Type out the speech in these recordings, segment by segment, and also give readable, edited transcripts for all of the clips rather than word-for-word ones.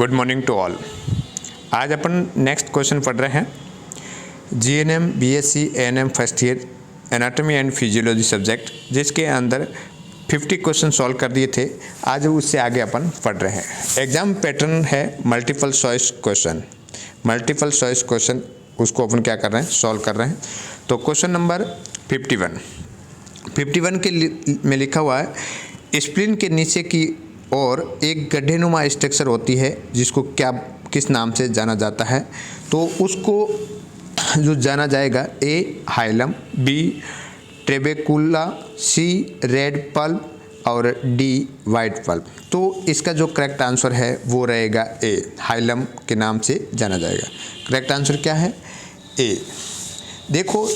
Good morning to all. आज अपन next question पढ़ रहे हैं GNM BSc ANM first year anatomy and physiology subject, जिसके अंदर 50 क्वेश्चन सॉल्व कर दिए थे। आज उससे आगे अपन पढ़ रहे हैं। एग्जाम पैटर्न है multiple choice question. Multiple choice question उसको अपन क्या कर रहे हैं, सॉल्व कर रहे हैं। तो क्वेश्चन नंबर 51 में लिखा हुआ है स्प्लीन के नीचे की और एक गड्ढेनुमा स्ट्रक्चर होती है जिसको किस नाम से जाना जाता है। तो उसको जो जाना जाएगा ए हाइलम, बी ट्रेबेकुला, सी रेड पल्प और डी वाइट पल्प। तो इसका जो करेक्ट आंसर है वो रहेगा ए, हाइलम के नाम से जाना जाएगा। करेक्ट आंसर क्या है? ए। देखो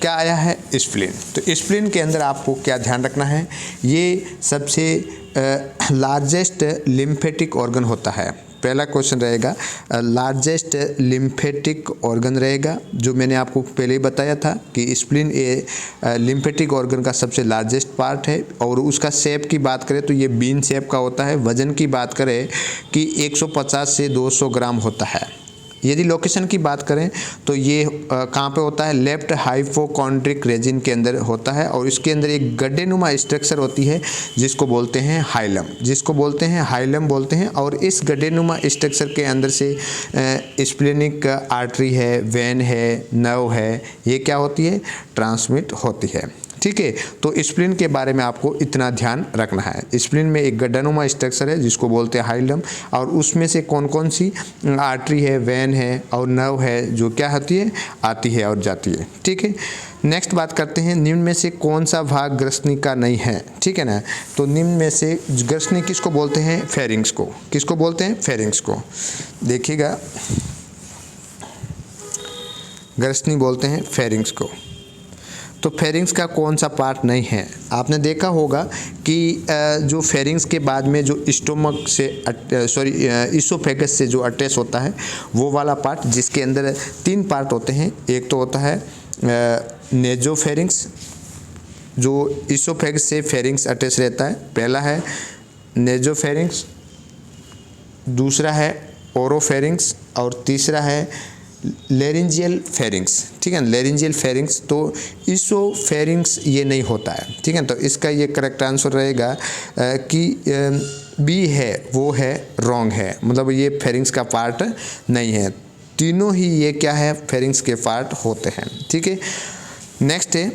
क्या आया है, स्प्लीन। तो स्प्लीन के अंदर आपको क्या ध्यान रखना है, ये सबसे लार्जेस्ट लिम्फेटिक ऑर्गन होता है। पहला क्वेश्चन रहेगा लार्जेस्ट लिम्फेटिक ऑर्गन रहेगा, जो मैंने आपको पहले ही बताया था कि स्प्लीन ए लिम्फेटिक ऑर्गन का सबसे लार्जेस्ट पार्ट है। और उसका शेप की बात करें तो ये बीन शेप का होता है। वजन की बात करें कि 150 से 200 ग्राम होता है। यदि लोकेशन की बात करें तो ये कहाँ पे होता है, लेफ्ट हाइपोकॉन्ड्रिक रीजन के अंदर होता है। और इसके अंदर एक गड्ढेनुमा स्ट्रक्चर होती है जिसको बोलते हैं हाइलम बोलते हैं। और इस गड्ढेनुमा स्ट्रक्चर के अंदर से स्प्लेनिक आर्टरी है, वेन है, नर्व है, ये क्या होती है, ट्रांसमिट होती है। ठीक है, तो स्प्लीन के बारे में आपको इतना ध्यान रखना है। स्प्लीन में एक गड्ढानुमा स्ट्रक्चर है जिसको बोलते हैं हाइलम, और उसमें से कौन कौन सी आर्टरी है, वेन है और नर्व है जो क्या होती है, आती है और जाती है। ठीक है, नेक्स्ट बात करते हैं निम्न में से कौन सा भाग ग्रसनी का नहीं है। ठीक है ना, तो निम्न में से ग्रसनी किसको बोलते हैं, फेरिंग्स को। किसको बोलते हैं, फेरिंग्स को। देखिएगा, ग्रसनी बोलते हैं फेरिंग्स को। तो फेरिंग्स का कौन सा पार्ट नहीं है? आपने देखा होगा कि जो फेरिंग्स के बाद में जो स्टोमक से इसोफेगस से जो अटैच होता है वो वाला पार्ट, जिसके अंदर 3 पार्ट होते हैं। एक तो होता है नेजोफेरिंग्स, जो इसोफेगस से फेरिंग्स अटैच रहता है। पहला है नेजोफेरिंग्स, दूसरा है ओरोफेरिंग्स और तीसरा है लेरिंजियल फेरिंग्स। ठीक है, लेरिंजियल फेरिंग्स। तो इसोफेरिंग्स ये नहीं होता है। ठीक है, तो इसका ये करेक्ट आंसर रहेगा कि बी है, वो है रॉन्ग है, मतलब ये फेरिंग्स का पार्ट नहीं है। तीनों ही ये क्या है, फेरिंग्स के पार्ट होते हैं। ठीक है, नेक्स्ट है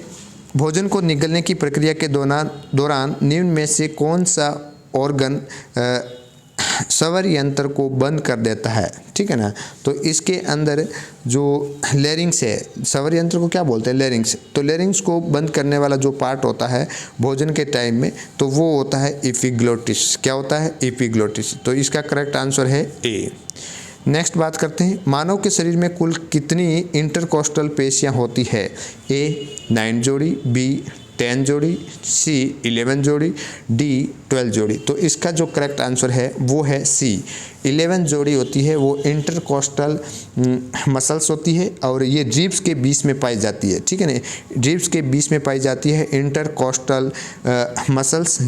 भोजन को निगलने की प्रक्रिया के दौरान निम्न में से कौन सा ऑर्गन स्वर यंत्र को बंद कर देता है। ठीक है ना, तो इसके अंदर जो लेरिंग्स है, स्वर यंत्र को क्या बोलते हैं, लेरिंग्स। तो लेरिंग्स को बंद करने वाला जो पार्ट होता है भोजन के टाइम में, तो वो होता है एपिग्लोटिस। क्या होता है, एपिग्लोटिस। तो इसका करेक्ट आंसर है ए। नेक्स्ट बात करते हैं मानव के शरीर में कुल कितनी इंटरकोस्टल पेशियां होती है। ए 9 जोड़ी, बी 10 जोड़ी, सी 11 जोड़ी, डी 12 जोड़ी। तो इसका जो करेक्ट आंसर है वो है सी, 11 जोड़ी होती है। वो इंटरकोस्टल मसल्स होती है और ये रिब्स के बीच में पाई जाती है। ठीक है ना, रिब्स के बीच में पाई जाती है इंटरकोस्टल मसल्स।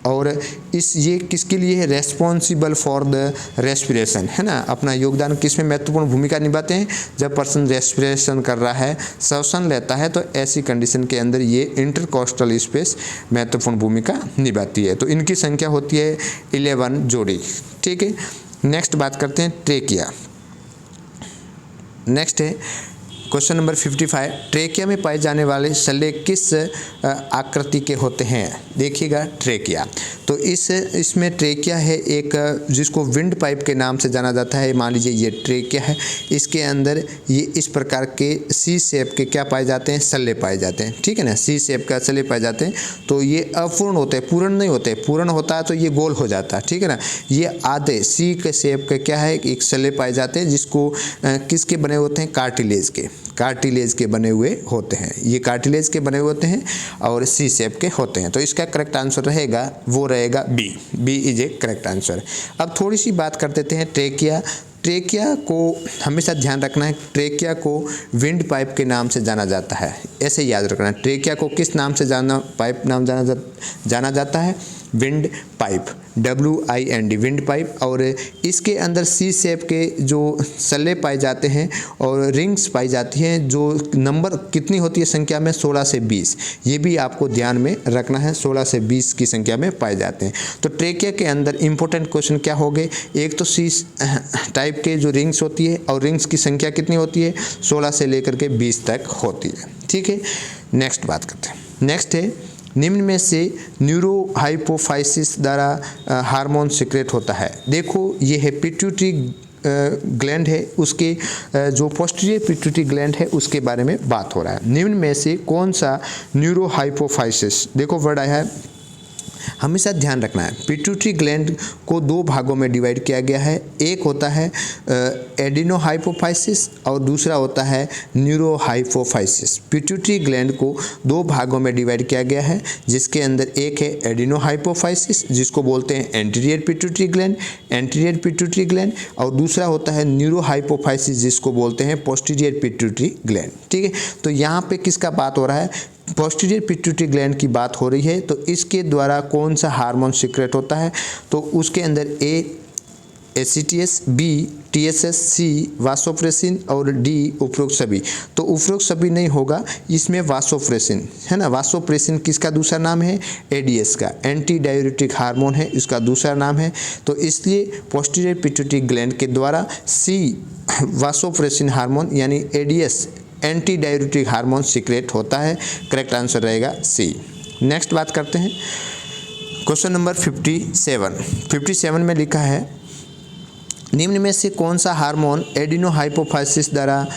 और ये किसके लिए है, रेस्पॉन्सिबल फॉर द रेस्पिरेशन, है ना। अपना योगदान किस में महत्वपूर्ण भूमिका निभाते हैं, जब पर्सन रेस्पिरेशन कर रहा है, श्वसन लेता है, तो ऐसी कंडीशन के अंदर ये इंटरकोस्टल स्पेस महत्वपूर्ण भूमिका निभाती है। तो इनकी संख्या होती है 11 जोड़ी। ठीक है, नेक्स्ट बात करते हैं ट्रेकिया। नेक्स्ट है क्वेश्चन नंबर 55, ट्रेकिया में पाए जाने वाले शल्य किस आकृति के होते हैं। देखिएगा ट्रेकिया, तो इसमें ट्रेकिया है एक, जिसको विंड पाइप के नाम से जाना जाता है। मान लीजिए ये ट्रेकिया है, इसके अंदर ये इस प्रकार के सी शेप के क्या पाए जाते हैं, शल्य पाए जाते हैं। ठीक है ना, सी शेप का शल्य पाए जाते हैं। तो ये अपूर्ण होते हैं, पूर्ण नहीं होते। पूर्ण होता है तो ये गोल हो जाता है। ठीक है ना, ये आधे सी के शेप के क्या है, एक शल्य पाए जाते हैं, जिसको किसके बने होते हैं, कार्टिलेज के बने हुए होते हैं। ये कार्टिलेज के बने हुए होते हैं और सी शेप के होते हैं। तो इसका करेक्ट आंसर रहेगा, वो रहेगा B is a correct answer. अब थोड़ी सी बात कर देते हैं ट्रेकिया। ट्रेकिया को हमेशा ध्यान रखना है, ट्रेकिया को विंड पाइप के नाम से जाना जाता है, ऐसे याद रखना है। ट्रेकिया को किस नाम से जाना पाइप नाम जाना जाता है, wind pipe, WIND wind pipe. और इसके अंदर सी शेप के जो सल्ले पाए जाते हैं और रिंग्स पाई जाती हैं, जो नंबर कितनी होती है संख्या में 16 से 20, ये भी आपको ध्यान में रखना है, 16 से 20 की संख्या में पाए जाते हैं। तो ट्रेकिया के अंदर इंपॉर्टेंट क्वेश्चन क्या हो गए, एक तो सी टाइप के जो रिंग्स होती है और रिंग्स की संख्या कितनी होती है 16 से लेकर के 20 तक होती है। ठीक है, नेक्स्ट बात करते हैं। नेक्स्ट है निम्न में से न्यूरोहाइपोफाइसिस द्वारा हार्मोन सीक्रेट होता है। देखो ये है पिट्यूटरी ग्लैंड है, उसके जो पोस्टीरियर पिट्यूटरी ग्लैंड है उसके बारे में बात हो रहा है। निम्न में से कौन सा न्यूरोहाइपोफाइसिस, देखो वर्ड आया है, हमेशा ध्यान रखना है। पिट्यूटरी ग्लैंड को दो भागों में डिवाइड किया गया है, एक होता है एडिनोहाइपोफाइसिस और दूसरा होता है न्यूरोहाइपोफाइसिस। पिट्यूटरी ग्लैंड को दो भागों में डिवाइड किया गया है, जिसके अंदर एक है एडिनोहाइपोफाइसिस जिसको बोलते हैं एंटीरियर पिट्यूटरी ग्लैंड, और दूसरा होता है न्यूरोहाइपोफाइसिस जिसको बोलते हैं पोस्टीरियर पिट्यूटरी ग्लैंड। ठीक है, तो यहाँ पे किसका बात हो रहा है, पोस्टीरियर पिट्यूटरी ग्लैंड की बात हो रही है। तो इसके द्वारा कौन सा हार्मोन सीक्रेट होता है, तो उसके अंदर ACTS, B TSS, C vasopressin और D उपरोक्त सभी। तो उपरोक्त सभी नहीं होगा, इसमें वासोप्रेसिन है ना, वासोप्रेसिन किसका दूसरा नाम है, ADS का, एंटी डाययूरेटिक हार्मोन है, इसका दूसरा नाम है। तो इसलिए पोस्टीरियर पिट्यूटरी ग्लैंड के द्वारा C वासोप्रेसिन हार्मोन यानी ADS anti diuretic hormone secrete होता है। करेक्ट आंसर रहेगा C। नेक्स्ट बात करते हैं, क्वेश्चन नंबर 57 में लिखा है निम्न में से कौन सा हार्मोन एडिनोहाइपोफाइसिस द्वारा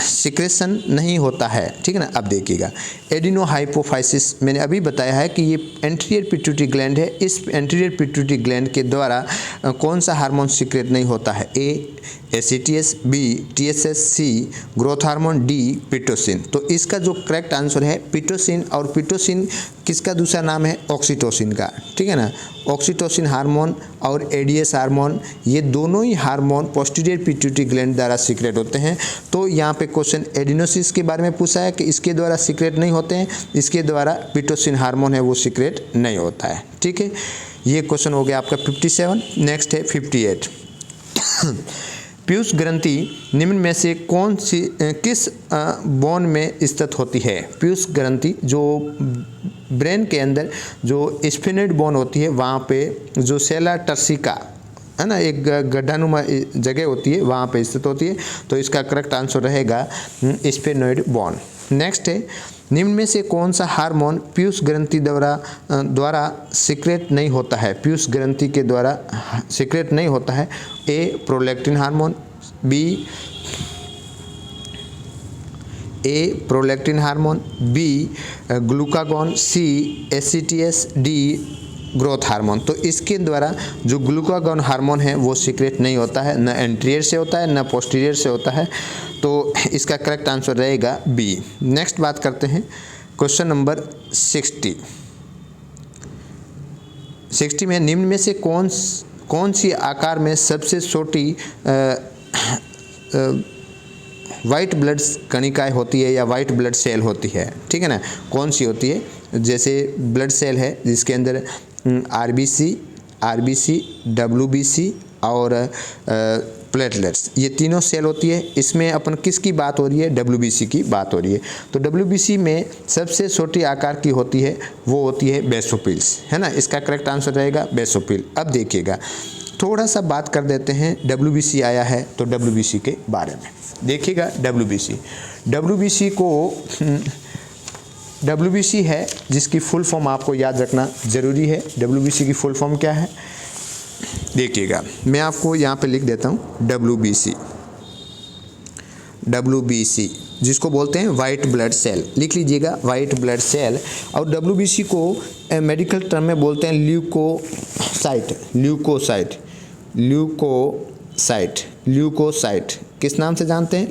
सिक्रेशन नहीं होता है। ठीक है ना, अब देखिएगा एडिनोहाइपोफाइसिस मैंने अभी बताया है कि ये एंटीरियर पिट्यूटरी ग्लैंड है, इस एंटीरियर पिट्यूटरी ग्लैंड के द्वारा कौन सा हार्मोन सीक्रेट नहीं होता है, ACTS, B TSS, C growth hormone, D Pitocin. तो इसका जो करेक्ट आंसर है पिटोसिन, और पिटोसिन किसका दूसरा नाम है, ऑक्सीटोसिन का। ठीक है ना, ऑक्सीटोसिन हार्मोन और ADS हार्मोन ये दोनों ही हार्मोन पोस्टीरियर पिट्यूटरी ग्लैंड द्वारा सीक्रेट होते हैं। तो यहाँ पे क्वेश्चन एडिनोसिस के बारे में पूछा है कि इसके द्वारा सीक्रेट नहीं होते हैं, इसके द्वारा पिटोसिन हार्मोन है वो सीक्रेट नहीं होता है। ठीक है, ये क्वेश्चन हो गया आपका 57। नेक्स्ट है 58 पीयूष ग्रंथि निम्न में से कौन सी किस बोन में स्थित होती है। पीयूष ग्रंथि जो ब्रेन के अंदर जो स्फिनोइड बोन होती है वहाँ पे जो सेला टर्सिका है ना, एक गड्ढानुमा जगह होती है वहाँ पे स्थित होती है। तो इसका करेक्ट आंसर रहेगा स्फिनोइड बोन। नेक्स्ट है निम्न में से कौन सा हार्मोन पीयूष ग्रंथि द्वारा सीक्रेट नहीं होता है, पीयूष ग्रंथि के द्वारा सीक्रेट नहीं होता है, A prolactin hormone, prolactin hormone, B glucagon, C ACTS, D growth hormone. तो इसके द्वारा जो ग्लूकागॉन हार्मोन है वो सीक्रेट नहीं होता है, न एंटीरियर से होता है न पोस्टीरियर से होता है। तो इसका करेक्ट आंसर रहेगा B। नेक्स्ट बात करते हैं क्वेश्चन नंबर 60 में निम्न में से कौन सी आकार में सबसे छोटी वाइट ब्लड कणिकाएँ होती है या वाइट ब्लड सेल होती है। ठीक है ना, कौन सी होती है, जैसे ब्लड सेल है जिसके अंदर RBC, WBC और प्लेटलेट्स ये तीनों सेल होती है। इसमें अपन किसकी बात हो रही है, WBC की बात हो रही है। तो WBC में सबसे छोटी आकार की होती है वो होती है बेसोफिल्स, है ना, इसका करेक्ट आंसर रहेगा बेसोफिल। अब देखिएगा थोड़ा सा बात कर देते हैं, WBC आया है तो WBC के बारे में देखिएगा। WBC है जिसकी फुल फॉर्म आपको याद रखना ज़रूरी है। WBC की फुल फॉर्म क्या है देखिएगा, मैं आपको यहाँ पे लिख देता हूँ WBC जिसको बोलते हैं वाइट ब्लड सेल, लिख लीजिएगा वाइट ब्लड सेल। और WBC को मेडिकल टर्म में बोलते हैं ल्यूकोसाइट। किस नाम से जानते हैं,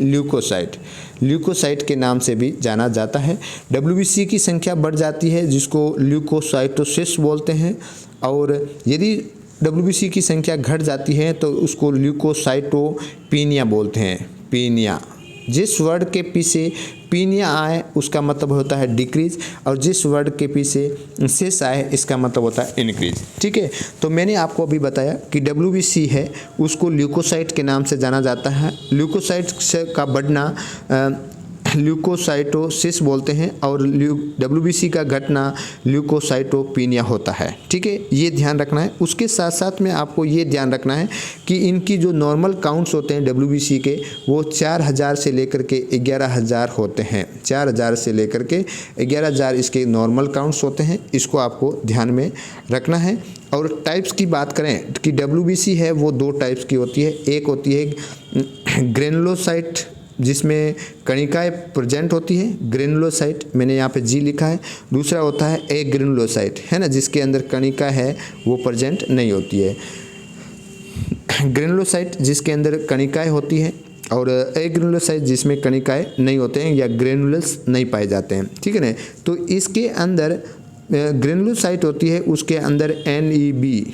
ल्यूकोसाइट के नाम से भी जाना जाता है। WBC की संख्या बढ़ जाती है जिसको ल्यूकोसाइटोसिस बोलते हैं, और यदि WBC की संख्या घट जाती है तो उसको ल्यूकोसाइटोपीनिया बोलते हैं, जिस वर्ड के पीछे पिन या आए उसका मतलब होता है डिक्रीज, और जिस वर्ड के पीछे शेष आए इसका मतलब होता है इंक्रीज। ठीक है, तो मैंने आपको अभी बताया कि WBC है उसको ल्यूकोसाइट के नाम से जाना जाता है। ल्यूकोसाइट का बढ़ना ल्यूकोसाइटोसिस बोलते हैं, और WBC का घटना ल्यूकोसाइटोपिनिया होता है। ठीक है, ये ध्यान रखना है। उसके साथ साथ में आपको ये ध्यान रखना है कि इनकी जो नॉर्मल काउंट्स होते हैं WBC के, वो 4000 से लेकर के 11000 होते हैं। 4000 से लेकर के 11000 इसके नॉर्मल काउंट्स होते हैं, इसको आपको ध्यान में रखना है। और टाइप्स की बात करें कि WBC है वो 2 टाइप्स की होती है। एक होती है ग्रेनुलोसाइट जिसमें कणिकाएं प्रेजेंट होती है, ग्रेनुलोसाइट मैंने यहाँ पे G लिखा है। दूसरा होता है ए ग्रेनुलोसाइट, है ना, जिसके अंदर कणिका है वो प्रेजेंट नहीं होती है। ग्रेनुलोसाइट जिसके अंदर कणिकाएं होती हैं, और ए ग्रेनुलोसाइट जिसमें कणिकाएं नहीं होते हैं या ग्रेनुलस नहीं पाए जाते हैं। ठीक है ना, तो इसके अंदर ग्रेनुलोसाइट होती है, उसके अंदर NEB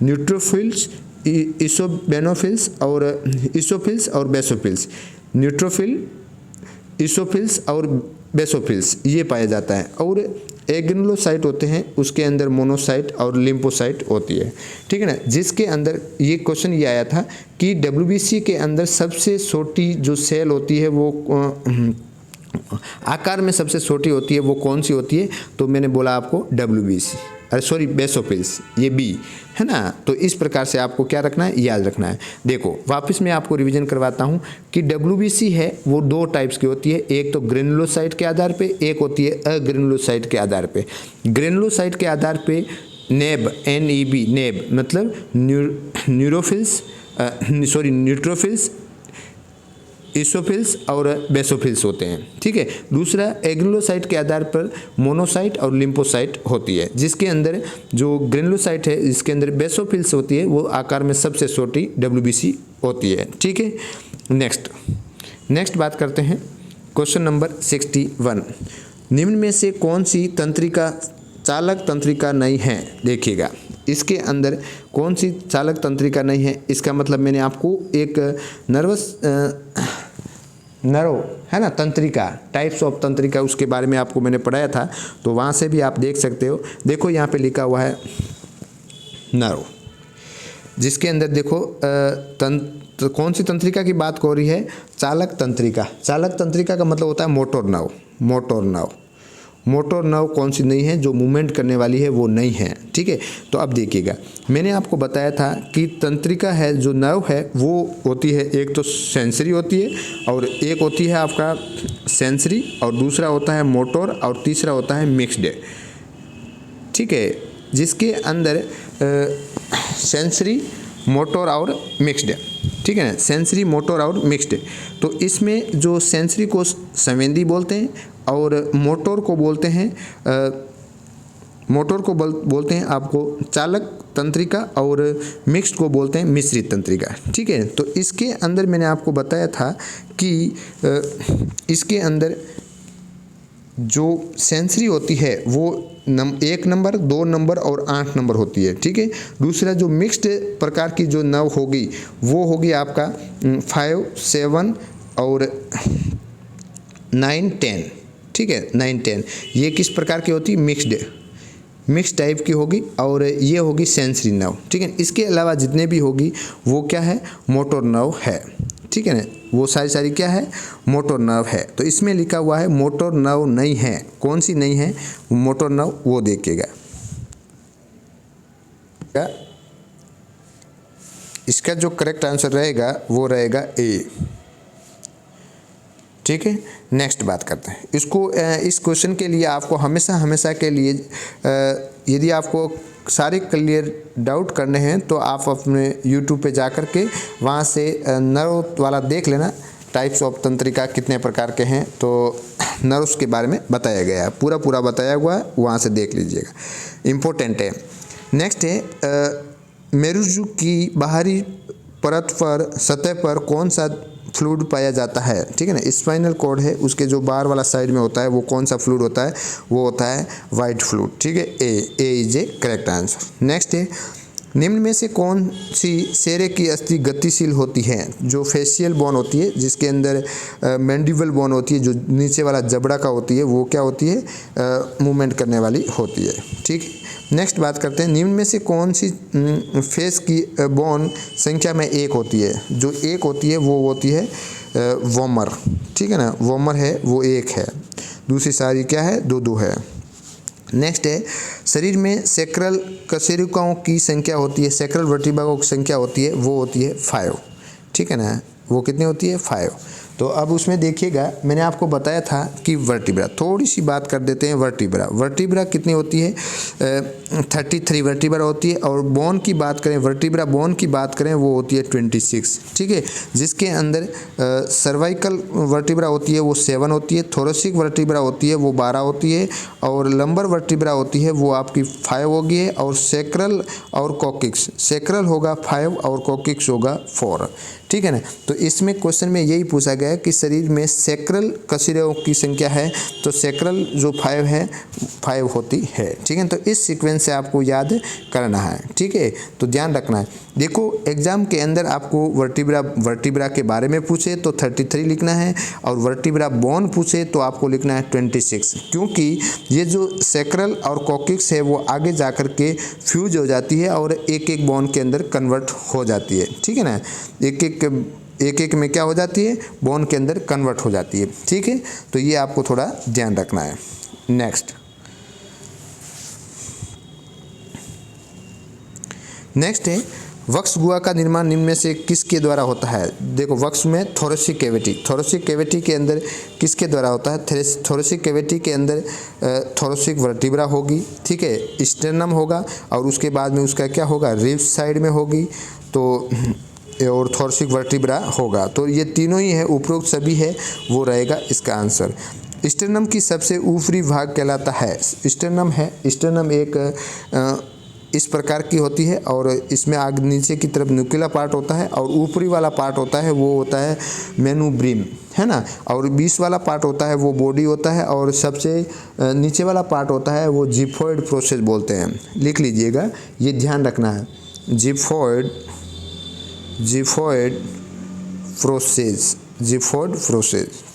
न्यूट्रोफिल्स, इसोबेनोफिल्स और इसोफिल्स और बेसोफिल्स, न्यूट्रोफिल, इसोफिल्स और बेसोफिल्स ये पाया जाता है। और एग्रेनुलोसाइट होते हैं, उसके अंदर मोनोसाइट और लिम्फोसाइट होती है। ठीक है ना, जिसके अंदर ये क्वेश्चन ये आया था कि WBC के अंदर सबसे छोटी जो सेल होती है वो आकार में सबसे छोटी होती है, वो कौन सी होती है? तो मैंने बोला आपको WBC, अरे सॉरी बेसोफिल्स, ये B है ना। तो इस प्रकार से आपको क्या रखना है, याद रखना है। देखो वापस मैं आपको रिवीजन करवाता हूँ कि WBC है वो 2 टाइप्स की होती है, एक तो ग्रेनुलोसाइट के आधार पे, एक होती है अग्रेनुलोसाइट के आधार पे। ग्रेनुलोसाइट के आधार पे नेब, NEB नेब मतलब न्यूरोफिल्स सॉरी न्यूट्रोफिल्स, इसोफिल्स और बेसोफिल्स होते हैं। ठीक है, दूसरा एग्रेनुलोसाइट के आधार पर मोनोसाइट और लिम्फोसाइट होती है, जिसके अंदर जो ग्रेनुलोसाइट है जिसके अंदर बेसोफिल्स होती है वो आकार में सबसे छोटी WBC होती है। ठीक है, नेक्स्ट बात करते हैं क्वेश्चन नंबर 61। निम्न में से कौन सी तंत्रिका चालक तंत्रिका नहीं है? देखिएगा इसके अंदर कौन सी चालक तंत्रिका नहीं है, इसका मतलब मैंने आपको एक नर्व है ना तंत्रिका, टाइप्स ऑफ तंत्रिका, उसके बारे में आपको मैंने पढ़ाया था, तो वहाँ से भी आप देख सकते हो। देखो यहाँ पे लिखा हुआ है नर्व, जिसके अंदर देखो कौन सी तंत्रिका की बात हो रही है? चालक तंत्रिका। चालक तंत्रिका का मतलब होता है मोटर नर्व। मोटर नर्व कौन सी नहीं है? जो मूवमेंट करने वाली है वो नहीं है। ठीक है, तो अब देखिएगा मैंने आपको बताया था कि तंत्रिका है जो नर्व है वो होती है, एक तो सेंसरी होती है, और एक होती है आपका सेंसरी, और दूसरा होता है मोटर, और तीसरा होता है मिक्स्ड। ठीक है, जिसके अंदर सेंसरी, मोटर और मिक्स्ड। ठीक है ना, सेंसरी, मोटर और मिक्स्ड। तो इसमें जो सेंसरी को संवेदी बोलते हैं, और मोटर को बोलते हैं आपको चालक तंत्रिका, और मिक्स्ड को बोलते हैं मिश्रित तंत्रिका। ठीक है, तो इसके अंदर मैंने आपको बताया था कि इसके अंदर जो सेंसरी होती है वो 1 नंबर, 2 नंबर और 8 नंबर होती है। ठीक है, दूसरा जो मिक्स्ड प्रकार की जो नर्व होगी वो होगी आपका 5, 7 और 9, 10। ठीक है, 9, 10 ये किस प्रकार की होती है? मिक्स टाइप की होगी, और ये होगी सेंसरी नर्व। ठीक है, इसके अलावा जितने भी होगी वो क्या है? मोटर नर्व है। ठीक है ना, वो सारी क्या है? मोटर नर्व है। तो इसमें लिखा हुआ है मोटर नर्व नहीं है। कौन सी नहीं है मोटर नर्व? वो देखिएगा, इसका जो करेक्ट आंसर रहेगा वो रहेगा A। ठीक है, नेक्स्ट बात करते हैं इसको। इस क्वेश्चन के लिए आपको हमेशा के लिए यदि आपको सारे क्लियर डाउट करने हैं तो आप अपने YouTube पे जा कर के वहाँ से नर्व वाला देख लेना, टाइप्स ऑफ तंत्रिका कितने प्रकार के हैं, तो नर्व्स के बारे में बताया गया है, पूरा बताया हुआ है, वहाँ से देख लीजिएगा, इम्पोर्टेंट है। नेक्स्ट है मेरुज्जु की बाहरी परत पर सतह पर कौन सा फ्लूइड पाया जाता है? ठीक है ना, स्पाइनल कॉर्ड है, उसके जो बाहर वाला साइड में होता है वो कौन सा फ्लूइड होता है? वो होता है वाइट फ्लूइड। ठीक है, A is a correct answer. Next है निम्न में से कौन सी शेरे की अस्थि गतिशील होती है? जो फेशियल बोन होती है, जिसके अंदर मैंडिबल बोन होती है, जो नीचे वाला जबड़ा का होती है, वो क्या होती है? मूवमेंट करने वाली होती है। ठीक, नेक्स्ट बात करते हैं, निम्न में से कौन सी फेस की बोन संख्या में एक होती है? जो एक होती है वो होती है वोमर। ठीक है ना, वोमर है वो एक है, दूसरी सारी क्या है? दो दो है। नेक्स्ट है, शरीर में सैक्रल कशेरुकाओं की संख्या होती है, सैक्रल वर्टिब्रा की संख्या होती है, वो होती है 5। ठीक है ना, वो कितनी होती है? 5। तो अब उसमें देखिएगा, मैंने आपको बताया था कि वर्टिब्रा, थोड़ी सी बात कर देते हैं। वर्टिब्रा कितनी होती है? 33 वर्टिब्रा होती है। और बोन की बात करें, वर्टिब्रा बोन की बात करें, वो होती है 26। ठीक है, जिसके अंदर सर्वाइकल वर्टिब्रा होती है वो 7 होती है, थोरेसिक वर्टिब्रा होती है वो 12 होती है, और लंबर वर्टिब्रा होती है वो आपकी 5 होगी है, और सैक्रल और कॉकिक्स, सैक्रल होगा 5 और कॉकिक्स होगा 4। ठीक है ना, तो इसमें क्वेश्चन में यही पूछा गया है कि शरीर में सैक्रल कशेरुकाओं की संख्या है, तो सैक्रल जो 5 है 5 होती है। ठीक है, तो इस सीक्वेंस से आपको याद करना है। ठीक है, तो ध्यान रखना है। देखो, एग्जाम के अंदर आपको वर्टिब्रा के बारे में पूछे तो 33 लिखना है, और वर्टिब्रा बोन पूछे तो आपको लिखना है 26, क्योंकि ये जो सैक्रल और कॉकिक्स है वो आगे जाकर के फ्यूज हो जाती है और एक एक बोन के अंदर कन्वर्ट हो जाती है। ठीक है ना, एक एक में क्या हो जाती है? बोन के अंदर कन्वर्ट हो जाती है। ठीक है, तो ये आपको थोड़ा ध्यान रखना है। नेक्स्ट है, वक्ष गुहा का निर्माण निम्न में से किसके द्वारा होता है? देखो, वक्ष में थोरेसिक कैविटी के अंदर किसके द्वारा होता है? थोरेसिक कैविटी के अंदर थोरेसिक वर्टिब्रा होगी। ठीक है, स्टेर्नम होगा, और उसके बाद में उसका क्या होगा? रिब्स साइड में होगी, तो और थोरेसिक वर्टिब्रा होगा। तो ये तीनों ही है, उपरोक्त सभी है, वो रहेगा इसका आंसर। स्टेर्नम की सबसे ऊपरी भाग कहलाता है, स्टेर्नम एक इस प्रकार की होती है, और इसमें आगे नीचे की तरफ न्यूक्लियर पार्ट होता है, और ऊपरी वाला पार्ट होता है वो होता है मेनुब्रिम, है ना, और बीच वाला पार्ट होता है वो बॉडी होता है, और सबसे नीचे वाला पार्ट होता है वो जिफॉइड प्रोसेस बोलते हैं। लिख लीजिएगा, ये ध्यान रखना है, जिफॉइड प्रोसेस।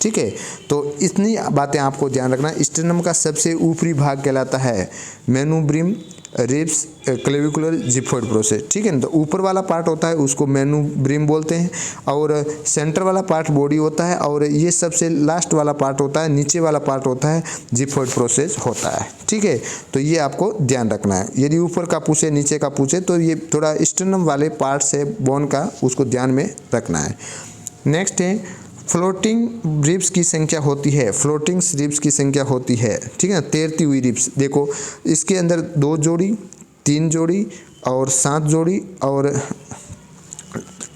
ठीक है, तो इतनी बातें आपको ध्यान रखना है। स्टेर्नम का सबसे ऊपरी भाग कहलाता है मेनुब्रिम, रिब्स, क्लेविकुलर, जिफॉइड प्रोसेस। ठीक है ना, तो ऊपर वाला पार्ट होता है उसको मेनुब्रिम बोलते हैं, और सेंटर वाला पार्ट बॉडी होता है, और ये सबसे लास्ट वाला पार्ट होता है, नीचे वाला पार्ट होता है जिफॉइड प्रोसेस होता है। ठीक है, तो ये आपको ध्यान रखना है। यदि ऊपर का पूछे नीचे का पूछे तो ये थोड़ा स्टेर्नम वाले पार्ट से बोन का उसको ध्यान में रखना है। नेक्स्ट है, फ्लोटिंग रिब्स की संख्या होती है, ठीक है ना, तैरती हुई रिब्स। देखो, इसके अंदर 2 जोड़ी, 3 जोड़ी और 7 जोड़ी और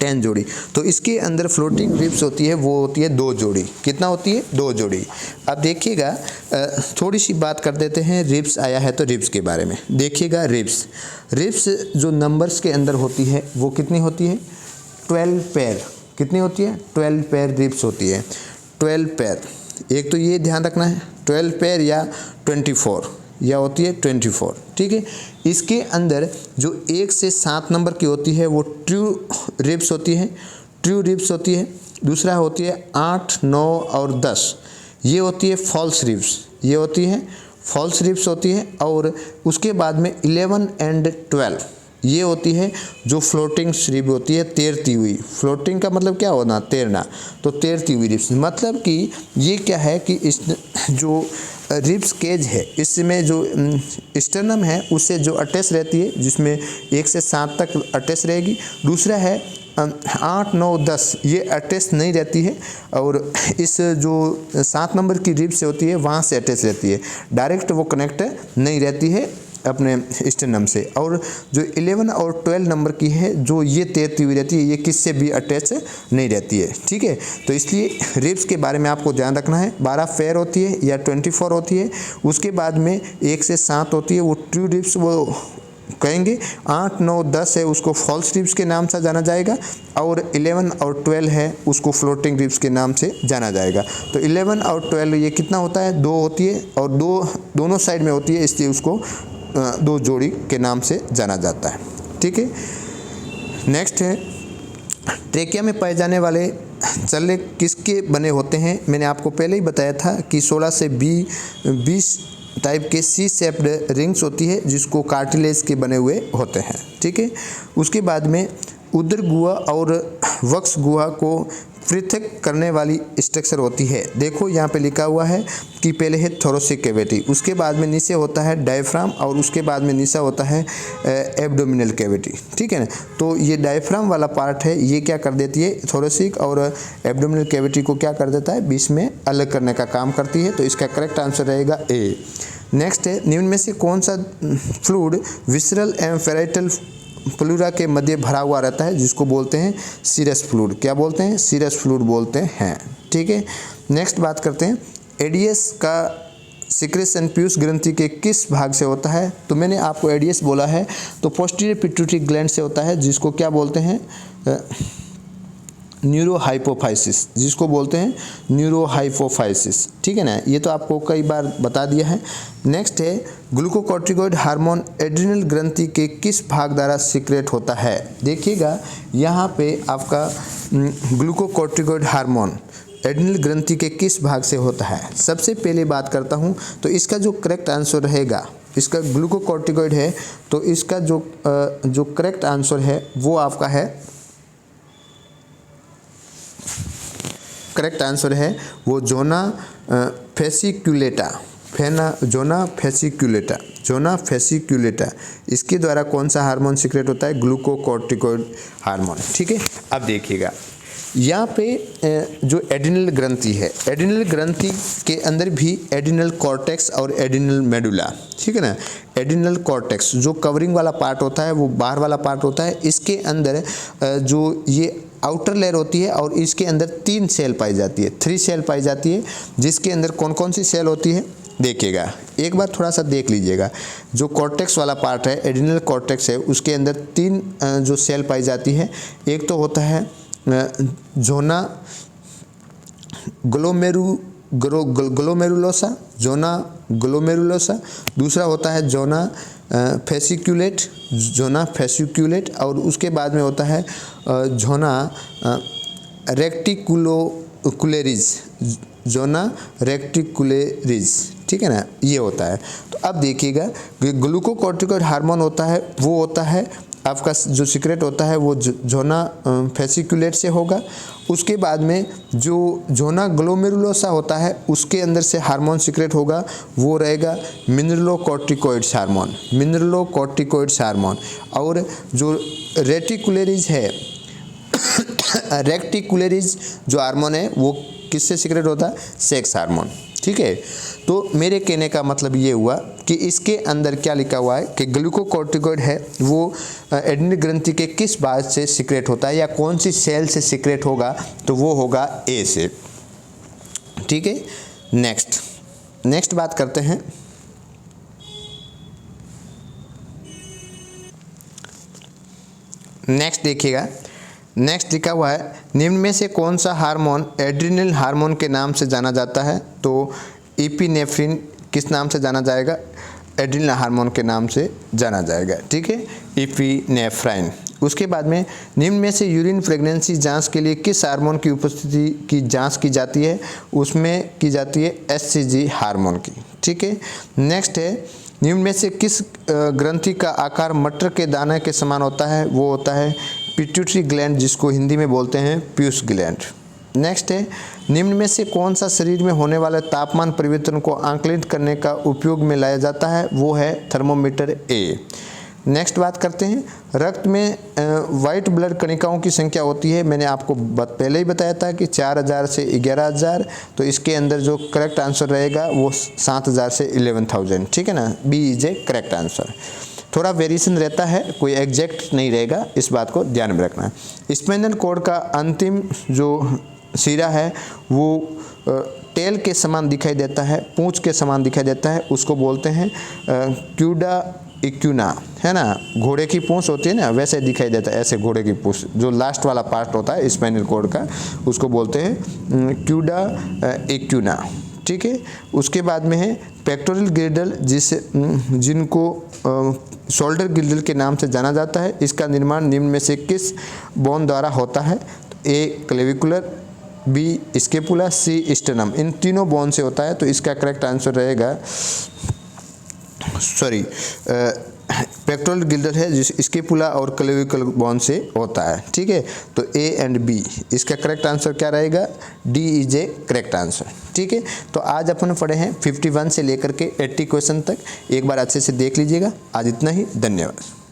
10 जोड़ी। तो इसके अंदर फ्लोटिंग रिब्स होती है वो होती है 2 जोड़ी। कितना होती है? 2 जोड़ी। अब देखिएगा, थोड़ी सी बात कर देते हैं, रिब्स आया है तो रिब्स के बारे में देखिएगा। रिब्स जो नंबर्स के अंदर होती है वो कितनी होती है? 12 पेयर। कितनी होती है? 12 पेयर रिब्स होती है, 12 पेयर। एक तो ये ध्यान रखना है, 12 पेयर या 24, या होती है 24। ठीक है, इसके अंदर जो 1 से 7 नंबर की होती है वो ट्रू रिब्स होती है, दूसरा होती है 8, 9 और 10, ये होती है फॉल्स रिब्स होती है। और उसके बाद में 11 और 12 ये होती है जो फ्लोटिंग रिब होती है, तैरती हुई। फ्लोटिंग का मतलब क्या होना? तैरना। तो तैरती हुई रिब्स, मतलब कि ये क्या है कि इस जो रिब्स केज है, इसमें जो स्टर्नम है उससे जो अटैच रहती है, जिसमें 1 से 7 तक अटैच रहेगी। दूसरा है 8, 9, 10 ये अटैच नहीं रहती है, और इस जो 7 नंबर की रिब्स होती है वहाँ से अटैच रहती है, डायरेक्ट वो कनेक्ट नहीं रहती है अपने स्टेर्नम से। और जो 11 और 12 नंबर की है जो ये तैरती हुई रहती है, ये किससे भी अटैच नहीं रहती है। ठीक है, तो इसलिए रिब्स के बारे में आपको ध्यान रखना है। 12 पेयर होती है या 24 होती है। उसके बाद में 1 से 7 होती है वो ट्रू रिब्स वो कहेंगे। 8, 9, 10 है उसको फॉल्स रिब्स के नाम से जाना जाएगा, और 11 और 12 है उसको फ्लोटिंग रिब्स के नाम से जाना जाएगा। तो 11 और 12 ये कितना होता है? 2 होती है, और दोनों साइड में होती है, इसलिए उसको 2 जोड़ी के नाम से जाना जाता है। ठीक है। नेक्स्ट है ट्रेकिया में पाए जाने वाले चल्ले किसके बने होते हैं। मैंने आपको पहले ही बताया था कि 16 से 20 टाइप के सी शेप्ड रिंग्स होती है जिसको कार्टिलेज के बने हुए होते हैं, ठीक है। उसके बाद में उदर गुहा और वक्ष गुहा को पृथक करने वाली स्ट्रक्चर होती है। देखो यहाँ पे लिखा हुआ है कि पहले है थोरेसिक कैविटी, उसके बाद में नीचे होता है डायफ्राम और उसके बाद में नीचे होता है एब्डोमिनल कैविटी, ठीक है ना। तो ये डायफ्राम वाला पार्ट है, ये क्या कर देती है, थोरेसिक और एब्डोमिनल कैविटी को क्या कर देता है, बीच में अलग करने का काम करती है। तो इसका करेक्ट आंसर रहेगा ए। नेक्स्ट है निम्न में से कौन सा फ्लूइड विसरल एवं फेराइटल प्लूरा के मध्य भरा हुआ रहता है जिसको बोलते हैं सीरस फ्लूइड। क्या बोलते हैं, सीरस फ्लूइड बोलते हैं, ठीक है। नेक्स्ट बात करते हैं एडीएस का सिक्रेशन पीयूष ग्रंथि के किस भाग से होता है। तो मैंने आपको एडीएस बोला है तो पोस्टीरियर पिट्यूटरी ग्लैंड से होता है जिसको क्या बोलते हैं, न्यूरोहाइपोफाइसिस, जिसको बोलते हैं न्यूरोहाइपोफाइसिस, ठीक है ना। ये तो आपको कई बार बता दिया है। नेक्स्ट है ग्लूकोकॉर्टिकॉइड हार्मोन एड्रिनल ग्रंथि के किस भाग द्वारा सीक्रेट होता है। देखिएगा यहाँ पे आपका ग्लूकोकॉर्टिकॉइड हार्मोन एड्रिनल ग्रंथि के किस भाग से होता है। सबसे पहले बात करता हूँ तो इसका जो करेक्ट आंसर रहेगा, इसका ग्लूकोकॉर्टिकॉइड है तो इसका जो करेक्ट आंसर है वो आपका है, करेक्ट आंसर है वो जोना फेसिक्यूलेटा, जोना फेसिक्यूलेटा, इसके द्वारा कौन सा हार्मोन सीक्रेट होता है, ग्लूकोकॉर्टिकॉइड हार्मोन, ठीक है। अब देखिएगा यहाँ पे जो एड्रिनल ग्रंथि है, एड्रिनल ग्रंथि के अंदर भी एड्रिनल कॉर्टेक्स और एड्रिनल मेडुला, ठीक है ना। एड्रिनल कॉर्टेक्स जो कवरिंग वाला पार्ट होता है वो बाहर वाला पार्ट होता है, इसके अंदर जो ये आउटर लेयर होती है और इसके अंदर 3 सेल पाई जाती है, 3 सेल पाई जाती है, जिसके अंदर कौन कौन सी सेल होती है देखिएगा, एक बार थोड़ा सा देख लीजिएगा। जो कॉर्टेक्स वाला पार्ट है, एड्रिनल कॉर्टेक्स है, उसके अंदर 3 जो सेल पाई जाती है। एक तो होता है जोना ग्लोमेरुलोसा, जोना ग्लोमेरुलोसा, दूसरा होता है जोना फेसिक्यूलेट, और उसके बाद में होता है जोना रेक्टिकुलेरिज, ठीक है ना, ये होता है। तो अब देखिएगा ग्लूकोकॉर्टिकॉइड हार्मोन होता है वो होता है आपका जो सीक्रेट होता है वो जोना फेसिक्यूलेट से होगा। उसके बाद में जो जोना ग्लोमेरुलोसा होता है उसके अंदर से हार्मोन सीक्रेट होगा वो रहेगा मिनरलोकॉर्टिकॉइड्स हार्मोन, और जो रेटिकुलेरिज है रेक्टिकुलेरिज जो हार्मोन है वो किससे सीक्रेट होता है, सेक्स हार्मोन, ठीक है। तो मेरे कहने का मतलब ये हुआ कि इसके अंदर क्या लिखा हुआ है कि ग्लूकोकॉर्टिकॉइड है वो एड्रिनल ग्रंथि के किस भाग से सीक्रेट होता है या कौन सी सेल से सीक्रेट होगा, तो वो होगा ए से, ठीक है। नेक्स्ट बात करते हैं नेक्स्ट देखिएगा, नेक्स्ट लिखा हुआ है निम्न में से कौन सा हार्मोन एड्रिनल हार्मोन के नाम से जाना जाता है। तो एपिनेफ्रिन किस नाम से जाना जाएगा, एड्रिनल हार्मोन के नाम से जाना जाएगा, ठीक है, एपिनेफ्राइन। उसके बाद में निम्न में से यूरिन प्रेगनेंसी जांच के लिए किस हार्मोन की उपस्थिति की जांच की जाती है, उसमें की जाती है एचसीजी हार्मोन की, ठीक है। नेक्स्ट है निम्न में से किस ग्रंथि का आकार मटर के दाने के समान होता है, वो होता है पिट्यूटरी ग्लैंड, जिसको हिंदी में बोलते हैं पीयूष ग्लैंड। नेक्स्ट है निम्न में से कौन सा शरीर में होने वाले तापमान परिवर्तन को आंकलित करने का उपयोग में लाया जाता है, वो है थर्मोमीटर ए। नेक्स्ट बात करते हैं रक्त में वाइट ब्लड कणिकाओं की संख्या होती है, मैंने आपको पहले ही बताया था कि 4000 से 11000, तो इसके अंदर जो करेक्ट आंसर रहेगा वो 7000 से 11000, ठीक है ना, B is a correct answer. थोड़ा वेरिएशन रहता है, कोई एग्जैक्ट नहीं रहेगा, इस बात को ध्यान में रखना है। स्पाइनल कॉर्ड का अंतिम जो सिरा है वो टेल के समान दिखाई देता है, पूंछ के समान दिखाई देता है, उसको बोलते हैं क्यूडा इक्यूना, है ना, घोड़े की पूंछ होती है ना, वैसे दिखाई देता है, ऐसे घोड़े की पूंछ, जो लास्ट वाला पार्ट होता है स्पाइनल कॉर्ड का, उसको बोलते हैं क्यूडा इक्यूना, ठीक है। उसके बाद में है पेक्टोरल गिल्डल, जिनको शोल्डर गिल्डल के नाम से जाना जाता है। इसका निर्माण निम्न में से किस बोन द्वारा होता है? ए क्लेविकुलर, बी स्केपुला, सी स्टर्नम। इन तीनों बोन से होता है। तो इसका करेक्ट आंसर रहेगा पेक्टोरल गिल्डल है जिस स्केपुला और क्लेविकल बोन से होता है, ठीक है। तो ए एंड बी, इसका करेक्ट आंसर क्या रहेगा? D is a correct answer, ठीक है। तो आज अपन पढ़े हैं 51 से लेकर के 80 क्वेश्चन तक। एक बार अच्छे से देख लीजिएगा। आज इतना ही, धन्यवाद।